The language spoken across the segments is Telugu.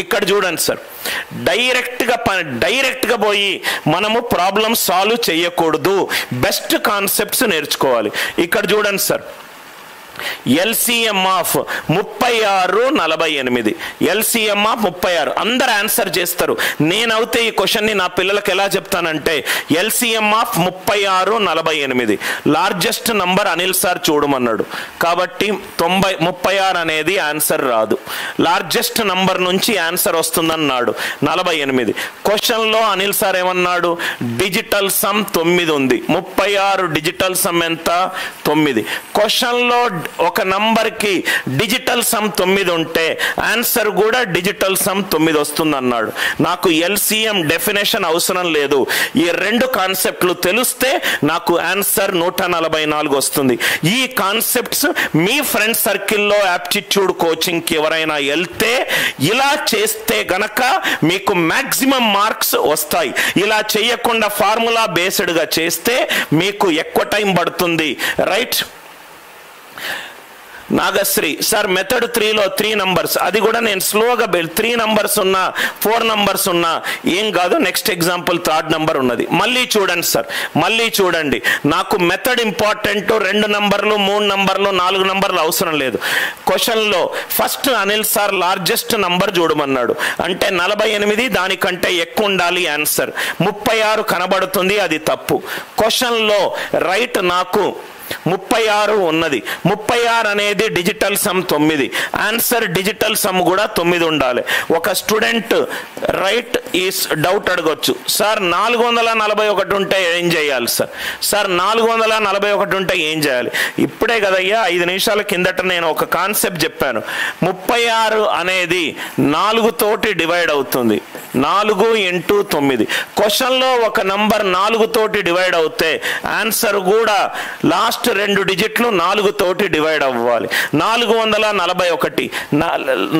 ఇక్కడ చూడండి సార్, డైరెక్ట్గా పోయి మనము ప్రాబ్లమ్ సాల్వ్ చేయకూడదు, బెస్ట్ కాన్సెప్ట్స్ నేర్చుకోవాలి. ఇక్కడ చూడండి sir, LCM of 36, 48. LCM of 36 అందరు ఆన్సర్ చేస్తారు. నేనైతే ఈ క్వశ్చన్ని నా పిల్లలకు ఎలా చెప్తానంటే, LCM of 36, 48 largest number Anil sir చూడమన్నాడు కాబట్టి 36 అనేది ఆన్సర్ రాదు. లార్జెస్ట్ నంబర్ నుంచి ఆన్సర్ వస్తుందన్నాడు 48. క్వశ్చన్లో అనిల్ సార్ ఏమన్నాడు, డిజిటల్ సమ్ 9 ఉంది. 36 డిజిటల్ సమ్ ఎంత? 9. క్వశ్చన్లో ఒక నంబర్కి డిజిటల్ సమ్ 9 ఉంటే ఆన్సర్ కూడా డిజిటల్ సమ్ 9 వస్తుంది అన్నాడు. నాకు ఎల్సిఎం డెఫినేషన్ అవసరం లేదు, ఈ రెండు కాన్సెప్ట్లు తెలిస్తే నాకు ఆన్సర్ 144 వస్తుంది. ఈ కాన్సెప్ట్స్ మీ ఫ్రెండ్ సర్కిల్లో యాప్టిట్యూడ్ కోచింగ్కి ఎవరైనా వెళ్తే ఇలా చేస్తే గనక మీకు మ్యాక్సిమం మార్క్స్ వస్తాయి. ఇలా చేయకుండా ఫార్ములా బేస్డ్గా చేస్తే మీకు ఎక్కువ టైం పడుతుంది. రైట్? నాగశ్రీ సార్, మెథడ్ 3లో 3 నంబర్స్, అది కూడా నేను స్లోగా 3 నంబర్స్ ఉన్నా 4 నంబర్స్ ఉన్నా ఏం కాదు. నెక్స్ట్ ఎగ్జాంపుల్ 3rd నంబర్ ఉన్నది. మళ్ళీ చూడండి సార్, మళ్ళీ చూడండి, నాకు మెథడ్ ఇంపార్టెంట్. 2 నంబర్లు 3 నంబర్లు 4 నంబర్లు అవసరం లేదు. క్వశ్చన్లో first Anil sir largest number చూడమన్నాడు అంటే 48, దానికంటే ఎక్కువ ఉండాలి ఆన్సర్. 36 కనబడుతుంది, అది తప్పు. క్వశ్చన్లో రైట్ నాకు 36 ఉన్నది. 36 అనేది digital sum 9, answer digital sum కూడా 9 ఉండాలి. ఒక స్టూడెంట్ రైట్ ఈ డౌట్ అడగొచ్చు, సార్ 441 ఉంటే ఏం చేయాలి సార్? సార్ 441 ఉంటే ఏం చేయాలి? ఇప్పుడే కదయ్యా 5 నిమిషాల కిందట నేను ఒక కాన్సెప్ట్ చెప్పాను. 36 అనేది 4 తోటి డివైడ్ అవుతుంది. 4 × 9. క్వశ్చన్లో ఒక నంబర్ 4 తోటి డివైడ్ అవుతే ఆన్సర్ కూడా లాస్ట్ 2 డిజిట్లు 4 తోటి డివైడ్ అవ్వాలి. 441.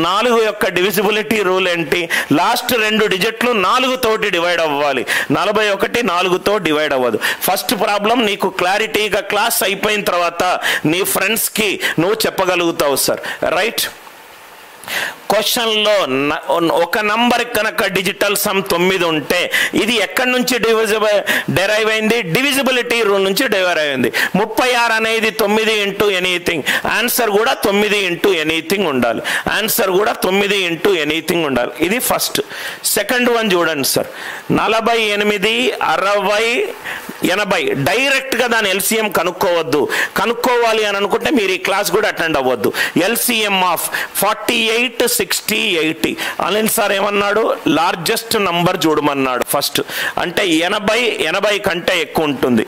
4 యొక్క డివిజిబిలిటీ రూల్ ఏంటి? లాస్ట్ 2 డిజిట్లు 4 తోటి డివైడ్ అవ్వాలి. 41 4తో డివైడ్ అవ్వదు. ఫస్ట్ ప్రాబ్లం నీకు క్లారిటీగా క్లాస్ అయిపోయిన తర్వాత నీ ఫ్రెండ్స్కి నువ్వు చెప్పగలుగుతావు సార్. రైట్? క్వశ్చన్లో ఒక నంబర్ కనుక డిజిటల్ సమ్ 9 ఉంటే ఇది ఎక్కడి నుంచి డెరైవ్ అయింది? డివిజిబిలిటీ రూల్ నుంచి డెరైవ్ అయింది. 36 అనేది 9 × ఎనీథింగ్, ఆన్సర్ కూడా 9 × ఎనీథింగ్ ఉండాలి. ఆన్సర్ కూడా 9 × ఎనీథింగ్ ఉండాలి. ఇది ఫస్ట్. సెకండ్ వన్ చూడండి సార్, 48, 60, 80 డైరెక్ట్గా దాని ఎల్సిఎం కనుక్కోవద్దు. కనుక్కోవాలి అని అనుకుంటే మీరు ఈ క్లాస్ కూడా అటెండ్ అవ్వద్దు. LCM of 48, 60, 80. అనిల్ సార్ ఏమన్నాడు? లార్జెస్ట్ నంబర్ చూడమన్నాడు ఫస్ట్. అంటే 80 కంటే ఎక్కువ ఉంటుంది.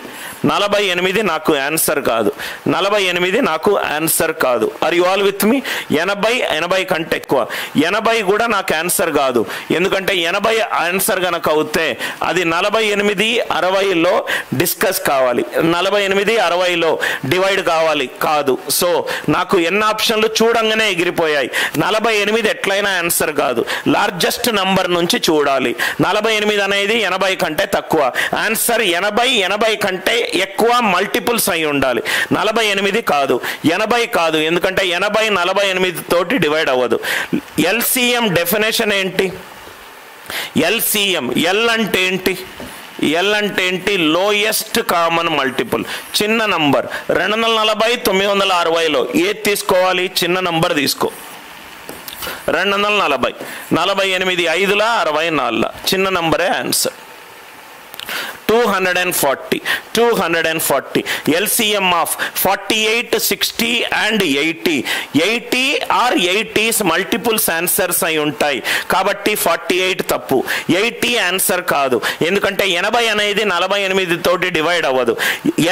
48 నాకు ఆన్సర్ కాదు. 48 నాకు ఆన్సర్ కాదు. Are you all with me? 80 కంటే ఎక్కువ. 80 కూడా నాకు ఆన్సర్ కాదు. ఎందుకంటే 80 ఆన్సర్ కనుక అవుతే అది 48, 60లో డిస్కస్ కావాలి. 48, 60లో డివైడ్ కావాలి, కాదు. సో నాకు ఎన్ని ఆప్షన్లు చూడంగానే ఎగిరిపోయాయి. 48 ఎట్లయినా ఆన్సర్ కాదు. లార్జెస్ట్ నంబర్ నుంచి చూడాలి. 48 అనేది 80 కంటే తక్కువ. ఆన్సర్ 80 కంటే ఎక్కువ మల్టిపుల్స్ అయి ఉండాలి. 48 కాదు, 80 కాదు. ఎందుకంటే 80 48 తోటి డివైడ్ అవ్వదు. ఎల్సిఎం డెఫినేషన్ ఏంటి? ఎల్సిఎం ఎల్ అంటే ఏంటి? ఎల్ అంటే ఏంటి? Lowest common multiple. చిన్న నంబర్ 240, 960లో ఏది తీసుకోవాలి? చిన్న నంబర్ తీసుకో. 240, 48 5ల 64ల చిన్న నంబరే answer. 240 LCM of 48, 60 and 80. 80 or 80's multiples answers అయి ఉంటాయి కాబట్టి 48 తప్పు. 80 ఆన్సర్ కాదు, ఎందుకంటే 80 అనేది 48 తోటి డివైడ్ అవ్వదు.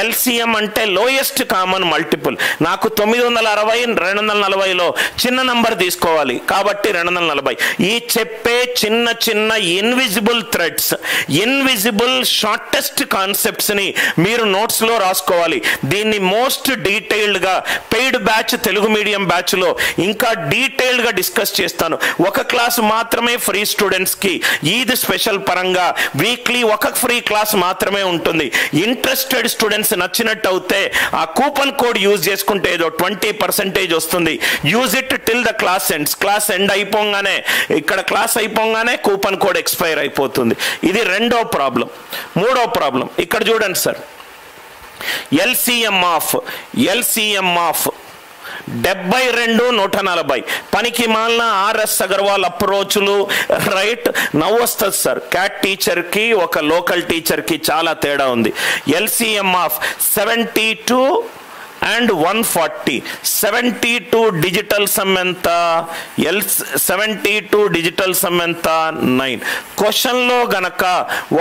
LCM అంటే లోయెస్ట్ కామన్ మల్టిపుల్. నాకు 960 240లో చిన్న నంబర్ తీసుకోవాలి కాబట్టి 240. ఈ చెప్పే చిన్న చిన్న invisible threads, invisible short shortest కాన్సెప్ట్స్ని మీరు నోట్స్లో రాసుకోవాలి. దీన్ని మోస్ట్ డీటెయిల్డ్గా పెయిడ్ బ్యాచ్ తెలుగు మీడియం బ్యాచ్లో ఇంకా డీటెయిల్డ్గా డిస్కస్ చేస్తాను. ఒక క్లాస్ మాత్రమే ఫ్రీ స్టూడెంట్స్కి, ఈద్ స్పెషల్ పరంగా వీక్లీ ఒక ఫ్రీ క్లాస్ మాత్రమే ఉంటుంది. ఇంట్రెస్టెడ్ స్టూడెంట్స్ నచ్చినట్టు అవుతే ఆ కూపన్ కోడ్ యూజ్ చేసుకుంటే ఏదో 20% వస్తుంది. Use it till the class ends. Class end అయిపోగానే, ఇక్కడ క్లాస్ అయిపోగానే కూపన్ కోడ్ ఎక్స్పైర్ అయిపోతుంది. ఇది రెండో ప్రాబ్లం. మూడో ప్రాబ్లం ఇక్కడ చూడండి సార్, ఎల్సిఎం ఆఫ్ 72-140 పనికి మాలిన ఆర్ఎస్ అగర్వాల్ అప్రోచ్లు, రైట్? నవ్వు వస్తుంది సార్. క్యాట్ టీచర్కి ఒక లోకల్ టీచర్కి చాలా తేడా ఉంది. LCM of 72 and 140, 72 digital sum ఎంత? 72 డిజిటల్ సమ్ ఎంత? 9. క్వశ్చన్లో గనక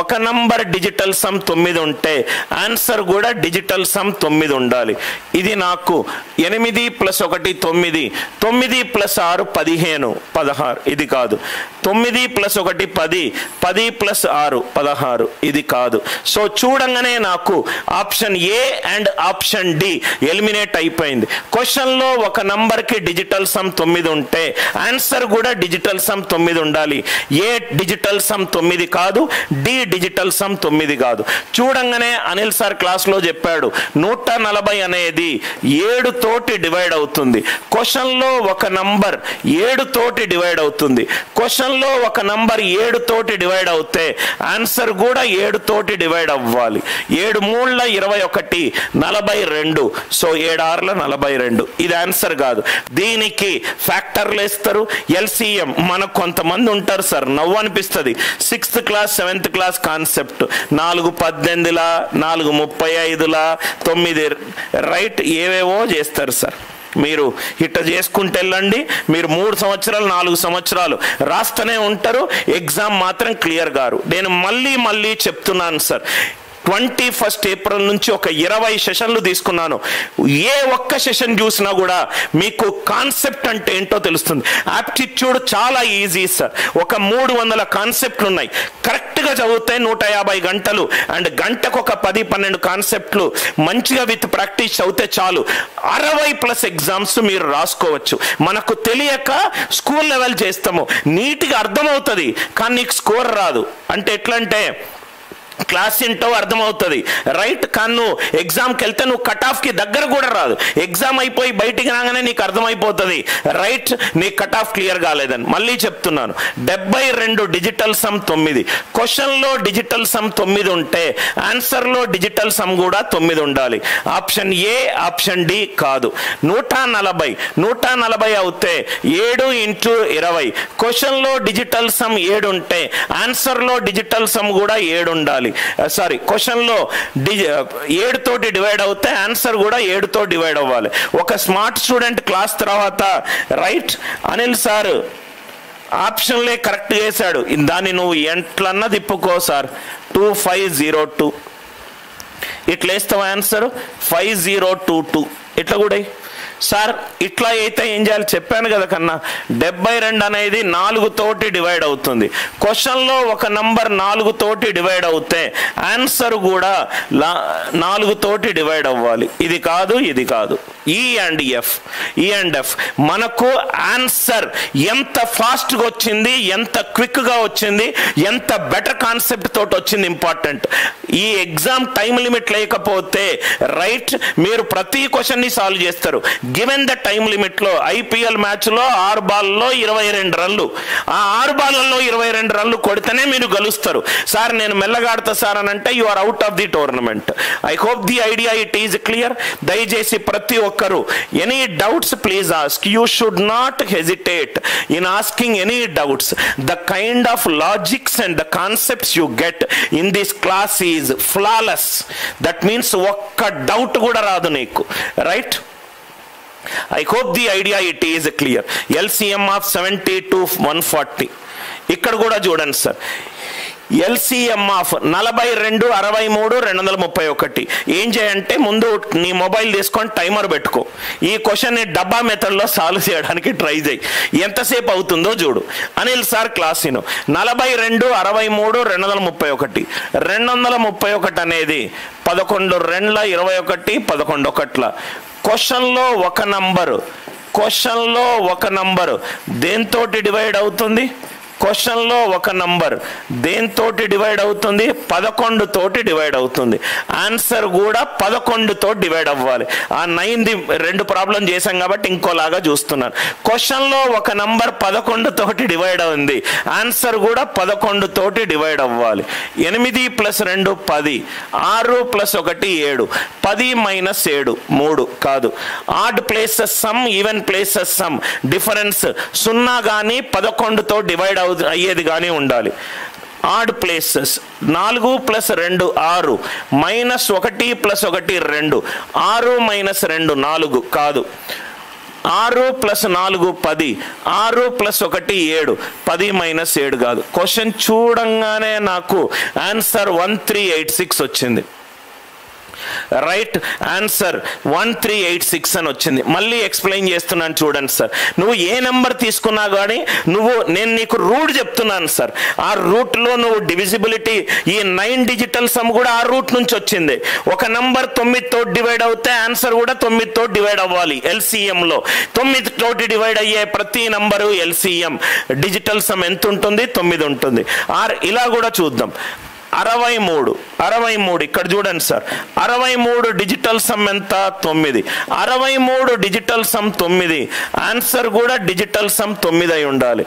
ఒక నంబర్ డిజిటల్ సమ్ 9 ఉంటే ఆన్సర్ కూడా డిజిటల్ సమ్ 9 ఉండాలి. ఇది నాకు 8 + 1 9, 9 + 6 15, 16. ఇది కాదు. 9 + 1 10, 10 + 6 16. ఇది కాదు. సో చూడంగానే నాకు option A and option D eliminate అయిపోయింది. క్వశ్చన్లో ఒక నంబర్కి డిజిటల్ సమ్ 9 ఉంటే ఆన్సర్ కూడా డిజిటల్ సమ్ 9 ఉండాలి. ఏ డిజిటల్ సమ్ 9 కాదు, డి డిజిటల్ సమ్ 9 కాదు. చూడంగానే అనిల్ సార్ క్లాస్లో చెప్పాడు 140 అనేది 7 తోటి డివైడ్ అవుతుంది. క్వశ్చన్లో ఒక నంబర్ 7 తోటి డివైడ్ అవుతుంది. క్వశ్చన్లో ఒక నంబర్ 7 తోటి డివైడ్ అవుతే ఆన్సర్ కూడా 7 తోటి డివైడ్ అవ్వాలి. 7 3 21, 42. సో 7 6 42. ఇది ఆన్సర్ కాదు. దీనికి ఫ్యాక్టర్లు వేస్తారు. ఎల్సిఎం మనకు కొంతమంది ఉంటారు సార్, నవ్వు అనిపిస్తుంది. 6th class 7th class concept 4 18, 4 35, 9, right? ఏవేవో చేస్తారు సార్. మీరు ఇట్ట చేసుకుంటూ వెళ్ళండి. మీరు 3 సంవత్సరాలు 4 సంవత్సరాలు రాస్తూనే ఉంటారు. ఎగ్జామ్ మాత్రం క్లియర్ గారు. నేను మళ్ళీ చెప్తున్నాను సార్, 21st ఏప్రిల్ నుంచి ఒక 20 సెషన్లు తీసుకున్నాను. ఏ ఒక్క సెషన్ చూసినా కూడా మీకు కాన్సెప్ట్ అంటే ఏంటో తెలుస్తుంది. ఆప్టిట్యూడ్ చాలా ఈజీ సార్. ఒక 300 కాన్సెప్ట్లు ఉన్నాయి. కరెక్ట్గా చదివితే 150 గంటలు, అండ్ గంటకు ఒక 10-12 కాన్సెప్ట్లు మంచిగా విత్ ప్రాక్టీస్ చదివితే చాలు 60+ ఎగ్జామ్స్ మీరు రాసుకోవచ్చు. మనకు తెలియక స్కూల్ లెవెల్ చేస్తాము, నీట్గా అర్థమవుతుంది కానీ నీకు స్కోర్ రాదు. అంటే ఎట్లంటే క్లాస్ ఏంటో అర్థమవుతుంది, రైట్? కానీ నువ్వు ఎగ్జామ్కి వెళ్తే నువ్వు కట్ ఆఫ్కి దగ్గర కూడా రాదు. ఎగ్జామ్ అయిపోయి బయటికి రాగానే నీకు అర్థమైపోతుంది, రైట్? నీకు కట్ ఆఫ్ క్లియర్ కాలేదని. మళ్ళీ చెప్తున్నాను, 72 డిజిటల్ సమ్ 9. క్వశ్చన్లో డిజిటల్ సమ్ 9 ఉంటే ఆన్సర్లో డిజిటల్ సమ్ కూడా 9 ఉండాలి. ఆప్షన్ ఏ, ఆప్షన్ డి కాదు. 140 అవుతే 7 × 20. క్వశ్చన్లో డిజిటల్ సమ్ 7 ఉంటే ఆన్సర్లో డిజిటల్ సమ్ కూడా 7 ఉండాలి. సారీ, క్వశ్చన్లో 7 తోటి డివైడ్ అవుతే ఆన్సర్ కూడా 7 తో డివైడ్ అవ్వాలి. ఒక స్మార్ట్ స్టూడెంట్ క్లాస్ తర్వాత, రైట్? అనిల్ సార్ ఆప్షన్లే కరెక్ట్ చేశాడు, దాన్ని నువ్వు ఎంట్లన్నా తిప్పుకో సార్. 2502 ఇట్లా వేస్తావు ఆన్సర్. 5022 ఇట్లా కూడా సార్. ఇట్లా అయితే ఏం చేయాలి చెప్పాను కదా కన్నా. 72 అనేది 4 తోటి డివైడ్ అవుతుంది. క్వశ్చన్లో ఒక నంబర్ 4 తోటి డివైడ్ అవుతే ఆన్సర్ కూడా 4 తోటి డివైడ్ అవ్వాలి. ఇది కాదు, ఇది కాదు. ఈ అండ్ ఎఫ్ మనకు ఆన్సర్ ఎంత ఫాస్ట్గా వచ్చింది, ఎంత క్విక్గా వచ్చింది, ఎంత బెటర్ కాన్సెప్ట్ తోటి వచ్చింది ఇంపార్టెంట్. ఈ ఎగ్జామ్ టైం లిమిట్ లేకపోతే, రైట్, మీరు ప్రతి క్వశ్చన్ని సాల్వ్ చేస్తారు. గివెన్ ద టైం లిమిట్ లో ఐపీఎల్ మ్యాచ్ లో 6 బాల్లో 22 రన్లు, ఆ 6 బాల్లో 22 రన్లు కొడితేనే మీరు గెలుస్తారు. సార్ నేను మెల్లగాడతా సార్ అని అంటే you are out of the tournament. I hope the idea it is clear. దయచేసి ప్రతి ఒక్కరు any doubts please ask. You should not hesitate in asking any doubts. The kind of logics and the concepts you get in this class is flawless. That means ఒక్క డౌట్ కూడా రాదు నీకు, right? I hope the idea it is clear. LCM of 72-140. ఇక్కడ కూడా చూడండి సార్, LCM ఆఫ్ 42, 63, 231. ఏం చేయంటే ముందు నీ మొబైల్ తీసుకొని టైమర్ పెట్టుకో. ఈ క్వశ్చన్ని డబ్బా మెథడ్లో సాల్వ్ చేయడానికి ట్రై చేయి. ఎంతసేపు అవుతుందో చూడు. అనిల్ సార్ క్లాస్ విను. 42, 63, 231. 231 అనేది 11 2 21, 11 1. క్వశ్చన్లో ఒక నంబరు దేంతోటి డివైడ్ అవుతుంది? క్వశ్చన్లో ఒక నంబర్ దేంతోటి డివైడ్ అవుతుంది? 11 తోటి డివైడ్ అవుతుంది. ఆన్సర్ కూడా 11 తోటి డివైడ్ అవ్వాలి. ఆ 9ది 2 ప్రాబ్లం చేశాం కాబట్టి ఇంకోలాగా చూస్తున్నాను. క్వశ్చన్లో ఒక నంబర్ 11 తోటి డివైడ్ అయింది. ఆన్సర్ కూడా 11 తోటి డివైడ్ అవ్వాలి. 8 + 2 10, 6 + 1 7, 10 - 7 3 కాదు. Odd places some, even places some, difference 0 కానీ 11 తో డివైడ్ అయ్యేది కానీ ఉండాలి. ఆడ్ ప్లేసెస్ 4 + 2 6, -1 + 1 2, 6 - 2 4 కాదు. 6 + 4 10, 6 + 1 7, 10 - 7 కాదు. క్వశ్చన్ చూడంగానే నాకు ఆన్సర్ 1386 వచ్చింది. రైట్ ఆన్సర్ 1386 అని వచ్చింది. మళ్ళీ ఎక్స్ప్లెయిన్ చేస్తున్నాను చూడండి సార్. నువ్వు ఏ నెంబర్ తీసుకున్నా కానీ నేను నీకు రూట్ చెప్తున్నాను సార్. ఆ రూట్లో నువ్వు డివిజిబిలిటీ, ఈ 9 డిజిటల్ సమ్ కూడా ఆ రూట్ నుంచి వచ్చింది. ఒక నెంబర్ 9 తోటి డివైడ్ అవుతే ఆన్సర్ కూడా 9 తోటి డివైడ్ అవ్వాలి. LCMలో 9 తోటి డివైడ్ అయ్యే ప్రతి నంబరు LCM డిజిటల్ సమ్ ఎంత ఉంటుంది? 9 ఉంటుంది. ఇలా కూడా చూద్దాం. 63 ఇక్కడ చూడండి సార్. 63 డిజిటల్ సమ్ ఎంత? 9. 63 డిజిటల్ సమ్ 9. ఆన్సర్ కూడా డిజిటల్ సమ్ 9 అయి ఉండాలి.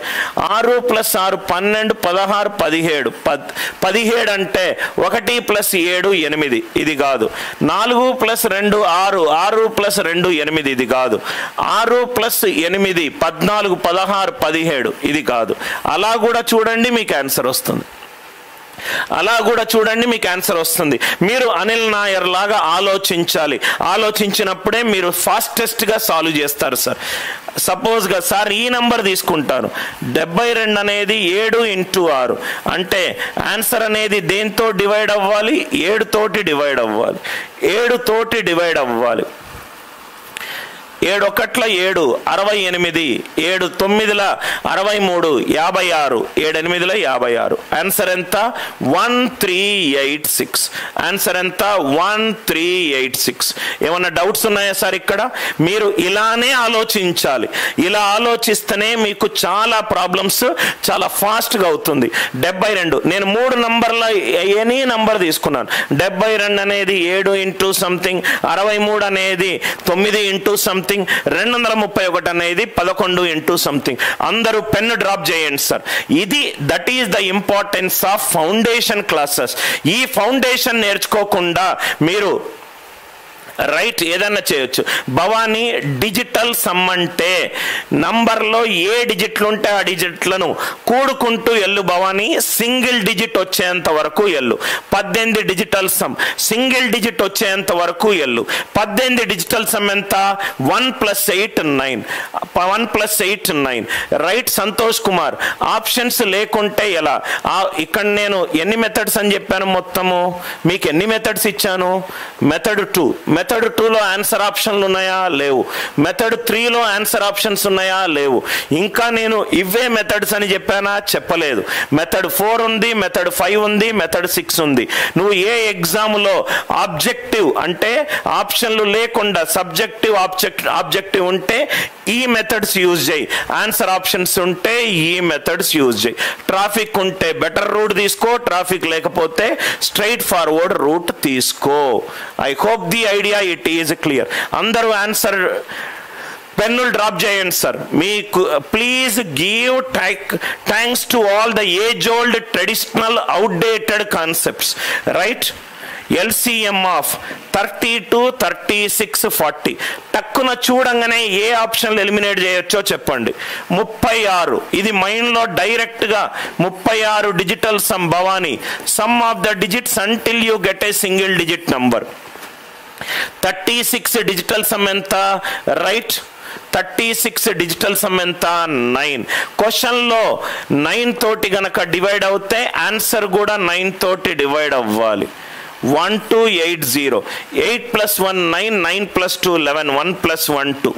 6 + 6 12, 16 17, 17 అంటే 1 + 7 8, ఇది కాదు. 4 + 2 6, 6 + 2 8, ఇది కాదు. 6 + 8 14, 16 17, ఇది కాదు. అలా కూడా చూడండి మీకు ఆన్సర్ వస్తుంది. మీరు అనిల్ నాయర్ లాగా ఆలోచించాలి. ఆలోచించినప్పుడే మీరు ఫాస్టెస్ట్గా సాల్వ్ చేస్తారు సార్. సపోజ్గా సార్ ఈ నంబర్ తీసుకుంటాను. 72 అనేది 7 × 6 అంటే ఆన్సర్ అనేది దేంతో డివైడ్ అవ్వాలి? 7 తోటి డివైడ్ అవ్వాలి. 7 తోటి డివైడ్ అవ్వాలి. 7 1 7 68, 7 9 63, 56, 7 8 56. ఆన్సర్ ఎంత? 1386. ఆన్సర్ ఎంత? 1386. ఏమన్నా డౌట్స్ ఉన్నాయా సార్? ఇక్కడ మీరు ఇలానే ఆలోచించాలి. ఇలా ఆలోచిస్తేనే మీకు చాలా ప్రాబ్లమ్స్ చాలా ఫాస్ట్గా అవుతుంది. 72 నేను 3 నంబర్ల ఎనీ నంబర్ తీసుకున్నాను. 72 అనేది 7 × సంథింగ్, 63 అనేది 9 × సంథింగ్, 231 అనేది 11 × సంథింగ్. అందరూ పెన్ను డ్రాప్ చేయండి sir. That is the importance of foundation classes. ఈ ఫౌండేషన్ నేర్చుకోకుండా మీరు రైట్ ఏదన్నా చేయొచ్చు. భవానీ డిజిటల్ సమ్ అంటే నంబర్లో ఏ డిజిట్లు ఉంటే ఆ డిజిట్లను కూడుకుంటూ ఎల్లు భవానీ. సింగిల్ డిజిట్ వచ్చేంత వరకు ఎల్లు. 18 డిజిటల్ సమ్ సింగిల్ డిజిట్ వచ్చేంత వరకు ఎల్లు. 18 డిజిటల్ సమ్ ఎంత? 1 + 8 9. 1 + 8 9. రైట్ సంతోష్ కుమార్. ఆప్షన్స్ లేకుంటే ఎలా? ఇక్కడ నేను ఎన్ని మెథడ్స్ అని చెప్పాను? మొత్తము మీకు ఎన్ని మెథడ్స్ ఇచ్చాను? మెథడ్ 2. మెథడ్ 2లో ఆన్సర్ ఆప్షన్లు ఉన్నాయా? లేవు. మెథడ్ 3లో ఆన్సర్ ఆప్షన్స్ ఉన్నాయా? లేవు. ఇంకా నేను ఇవే మెథడ్స్ అని చెప్పానా? చెప్పలేదు. మెథడ్ 4 ఉంది, మెథడ్ 5 ఉంది, మెథడ్ 6 ఉంది. నువ్వు ఏ ఎగ్జామ్లో ఆబ్జెక్టివ్ అంటే ఆప్షన్లు లేకుండా సబ్జెక్టివ్ ఆబ్జెక్టివ్ ఉంటే ఈ మెథడ్స్ యూజ్ చేయి. ఆన్సర్ ఆప్షన్స్ ఉంటే ఈ మెథడ్స్ యూజ్ చేయి. ట్రాఫిక్ ఉంటే బెటర్ రూట్ తీసుకో, ట్రాఫిక్ లేకపోతే స్ట్రైట్ ఫార్వర్డ్ రూట్ తీసుకో. I hope the idea it is clear. అందరూ ఆన్సర్ పెన్నులు డ్రాప్ చేయండి సార్. మీకు please give thanks to all the age old traditional outdated concepts. Right LCM of 32 36 40. టక్కున చూడంగానే ఏ ఆప్షన్లు ఎలిమినేట్ చేయొచ్చో చెప్పండి. 36 ఇది మైండ్లో డైరెక్ట్గా 36 digital sum Bhavani. Some of the digits until you get a single digit number. 36 digital sum ఎంత? రైట్ 36 డిజిటల్ సమ్ ఎంత 9. క్వశ్చన్లో 9 తోటి గనక డివైడ్ అవుతే ఆన్సర్ కూడా 9 తోటి డివైడ్ అవ్వాలి. 1280. 8 + 1 9, 9 + 2 11, 1 + 1 2,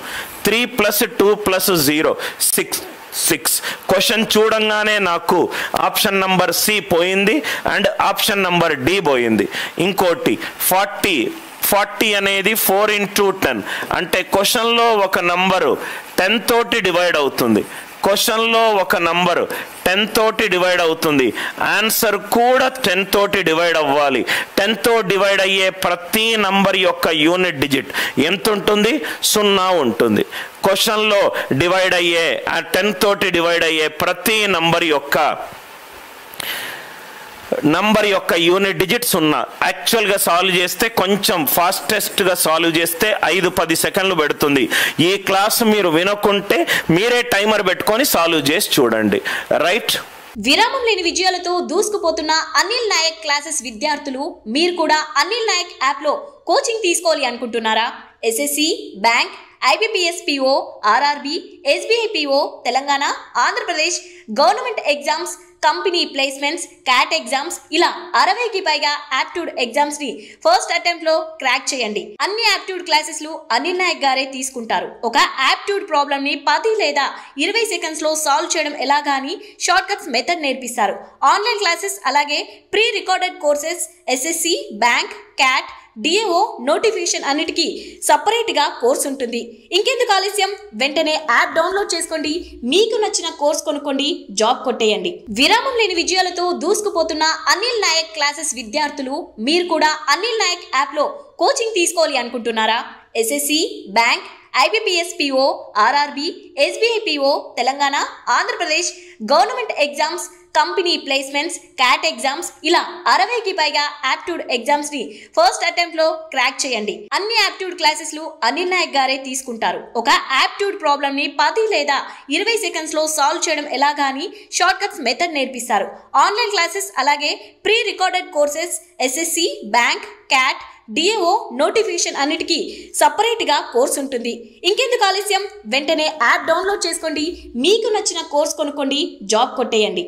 3 + 2 + 0 6. క్వశ్చన్ చూడంగానే నాకు ఆప్షన్ నంబర్ సి పోయింది అండ్ ఆప్షన్ నంబర్ డి పోయింది. ఇంకోటి 40 అనేది 4 × 10 అంటే క్వశ్చన్లో ఒక నంబరు 10 తోటి డివైడ్ అవుతుంది. క్వశ్చన్లో ఒక నంబరు 10 తోటి డివైడ్ అవుతుంది. ఆన్సర్ కూడా 10 తోటి డివైడ్ అవ్వాలి. 10 తో డివైడ్ అయ్యే ప్రతి నంబర్ యొక్క యూనిట్ డిజిట్ ఎంత ఉంటుంది? 0 ఉంటుంది. క్వశ్చన్లో డివైడ్ అయ్యే 10 తోటి డివైడ్ అయ్యే ప్రతి నంబర్ యొక్క యూనిట్ డిజిట్ 0. యాక్చువల్గా సాల్వ్ చేస్తే కొంచెం ఫాస్టెస్ట్గా సాల్వ్ చేస్తే 5-10 సెకండ్లు పెడుతుంది. ఈ క్లాస్ మీరు వినకుంటే మీరే టైమర్ పెట్టుకొని సాల్వ్ చేసి చూడండి. రైట్. విరామం లేని విజయాలతో దూసుకుపోతున్న అనిల్ నాయక్ క్లాసెస్ విద్యార్థులు మీరు కూడా అనిల్ నాయక్ యాప్లో కోచింగ్ తీసుకోవాలి అనుకుంటున్నారా? SSC, bank, IBPS PO, RRB, SBI PO, Telangana, Andhra Pradesh government exams, company placements, cat exams ఇలా 60కి పైగా యాప్ట్యూడ్ ఎగ్జామ్స్ ని ఫస్ట్ అటెంప్ట్ లో క్రాక్ చేయండి. అన్ని యాప్ట్యూడ్ క్లాసెస్ లు అనిల్ నాయక్ గారే తీసుకుంటారు. ఒక యాప్ట్యూడ్ ప్రాబ్లమ్ ని 10 లేదా 20 సెకండ్స్ లో సాల్వ్ చేయడం ఎలాగా అని షార్ట్ కట్స్ మెథడ్ నేర్పిస్తారు. ఆన్లైన్ క్లాసెస్ అలాగే pre recorded courses, SSC, bank, cat, DAO notification అన్నిటికీ సపరేట్ గా కోర్స్ ఉంటుంది. ఇంకెందుకు ఆలస్యం? వెంటనే యాప్ డౌన్లోడ్ చేసుకోండి, మీకు నచ్చిన కోర్స్ కొనుక్కోండి, జాబ్ కొట్టేయండి. విరామం లేని విజయాలతో దూసుకుపోతున్న అనిల్ నాయక్ క్లాసెస్ విద్యార్థులు మీరు కూడా అనిల్ నాయక్ యాప్ లో కోచింగ్ తీసుకోవాలి అనుకుంటున్నారా? SSC, bank, IBPS PO, RRB, SBI PO, Telangana, Andhra Pradesh government exams, company placements, cat exams ఇలా 60కి పైగా యాప్ట్యూడ్ ఎగ్జామ్స్ ని ఫస్ట్ అటెంప్ట్ లో క్రాక్ చేయండి. అన్ని యాప్ట్యూడ్ క్లాసెస్ లు అనిల్ నాయక్ గారే తీసుకుంటారు. ఒక యాప్ట్యూడ్ ప్రాబ్లమ్ ని 10 లేదా 20 సెకండ్స్ లో సాల్వ్ చేయడం ఎలాగా అని షార్ట్ కట్స్ మెథడ్ నేర్పిస్తారు. ఆన్లైన్ క్లాసెస్ అలాగే pre recorded courses, SSC, bank, cat, DAO notification అన్నిటికీ సపరేట్ గా కోర్స్ ఉంటుంది. ఇంకెందుకు ఆలస్యం? వెంటనే యాప్ డౌన్లోడ్ చేసుకోండి, మీకు నచ్చిన కోర్స్ కొనుక్కోండి, జాబ్ కొట్టేయండి.